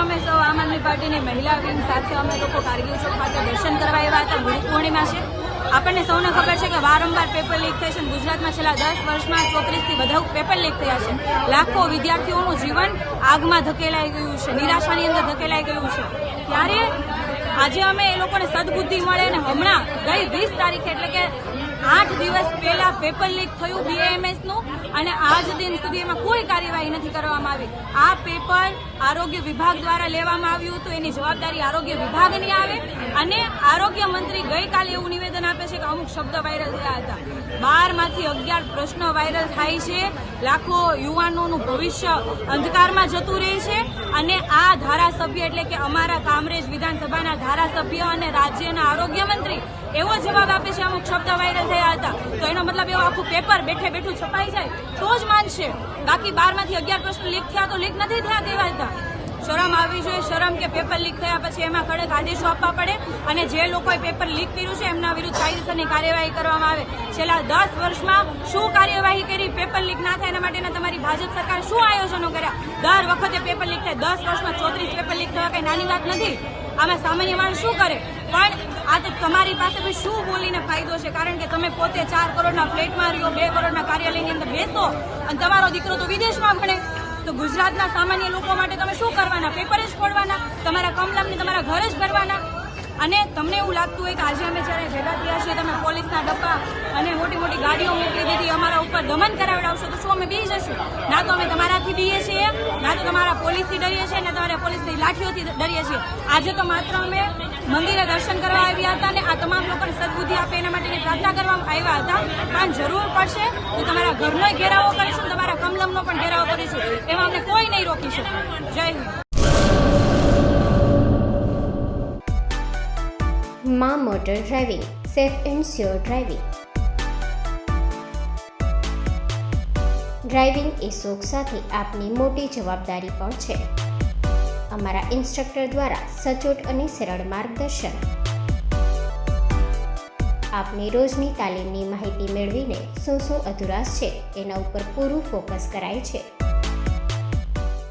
અમે સૌ આમ આદમી પાર્ટીની મહિલા વિંગ સાથે અમે લોકો કારગિલ ચોક ખાતે દર્શન કરવા આવ્યા હતા. ગુરુ પૂર્ણિમા છે. આપણને સૌને ખબર છે કે વારંવાર પેપર લીક થાય છે. ગુજરાતમાં છેલ્લા 10 વર્ષમાં 34થી વધુ પેપર લીક થયા છે. લાખો વિદ્યાર્થીઓનું જીવન આગમાં ધકેલાઈ ગયું છે, નિરાશાની અંદર ધકેલાઈ ગયું છે. ત્યારે આજે અમે એ લોકોને સદબુદ્ધિ મળે અને હમણાં ગઈ 20 તારીખે એટલે કે 8 દિવસ પહેલા પેપર લીક થયું BAMS નું અને આજ દિન સુધી એમાં કોઈ કાર્યવાહી નથી કરવામાં આવી. આ પેપર આરોગ્ય વિભાગ દ્વારા લેવામાં આવ્યું હતું. એની જવાબદારી આરોગ્ય વિભાગની આવે અને આરોગ્ય મંત્રી ગઈકાલે એવું નિવેદન આપે છે કે અમુક શબ્દ વાયરલ થયા હતા. 12માંથી 11 પ્રશ્નો વાયરલ થાય છે. લાખો યુવાનોનું ભવિષ્ય અંધકારમાં જતું રહે છે અને આ ધારાસભ્ય એટલે કે અમારા કામરેજ વિધાનસભાના ધારાસભ્ય અને રાજ્યના આરોગ્ય મંત્રી એવો જવાબ આપે છે અમુક શબ્દ વાયરલ થયા હતા. તો એનો મતલબ એવો આખું પેપર બેઠે બેઠું છપાઈ જાય તો જ માનશે. બાકી 12માંથી 11 પ્રશ્નો લીક થયા તો લીક નથી થયા તેવા હતા. શરમ આવવી જોઈએ. શરમ કે પેપર લીક થયા પછી એમાં કડક આદેશો આપવા પડે અને જે લોકોએ પેપર લીક કર્યું છે એમના વિરુદ્ધ કાયદેસરની કાર્યવાહી કરવામાં આવે. છેલ્લા 10 વર્ષમાં શું કાર્યવાહી કરી પેપર લીક ના થાય એના માટેના તમારી ભાજપ સરકાર શું આયોજનો કર્યા? દર વખતે પેપર લીક થાય. 10 વર્ષમાં 34 પેપર લીક થવા કઈ નાની વાત નથી. આમાં સામાન્ય માણસ શું કરે? પણ આ તો તમારી પાસે ભાઈ શું બોલીને ફાયદો છે? કારણ કે તમે પોતે 4 કરોડના ફ્લેટમાં રહ્યો, 2 કરોડના કાર્યાલયની અંદર બેસો અને તમારો દીકરો તો વિદેશમાં ભણે. તો ગુજરાતના સામાન્ય લોકો માટે તમે શું કરવાના? પેપર જ ફોડવાના? તમારા કમલમને તમારા ઘર જ ભરવાના? અને તમને એવું લાગતું હોય કે આજે અમે જ્યારે ભેગા થયા છીએ તમે પોલીસના ડબ્બા અને મોટી મોટી ગાડીઓ મોકલી દીધી, અમારા ઉપર દમન કરાવડાવશો તો શું અમે બી જશું? ના તો અમે તમારાથી બીએ છીએ, ના તો તમારા પોલીસથી ડરીએ છીએ, ના તમારા પોલીસની લાઠીઓથી ડરીએ છીએ. આજે તો માત્ર અમે મંદિરે દર્શન કરવા આવ્યા હતા અને આ તમામ લોકોને સદબુદ્ધિ આપે એના માટેની પ્રાર્થના કરવામાં આવ્યા હતા. પણ જરૂર પડશે તો તમારા ઘરનો ઘેરાવો કરીશું, તમારા કમલમનો પણ ઘેરાવો કરીશું. એમાં અમને કોઈ નહીં રોકી શકે. જય હિન્દ. માં motor driving, safe and sure driving. Driving એ શોખ સાથે આપની મોટી જવાબદારી પણ છે. અમારા ઇન્સ્ટ્રક્ટર દ્વારા સચોટ અને સરળ માર્ગદર્શન. આપની રોજની તાલીમની માહિતી મેળવીને શું અધુરાશ છે એના ઉપર પૂરું ફોકસ કરાય છે.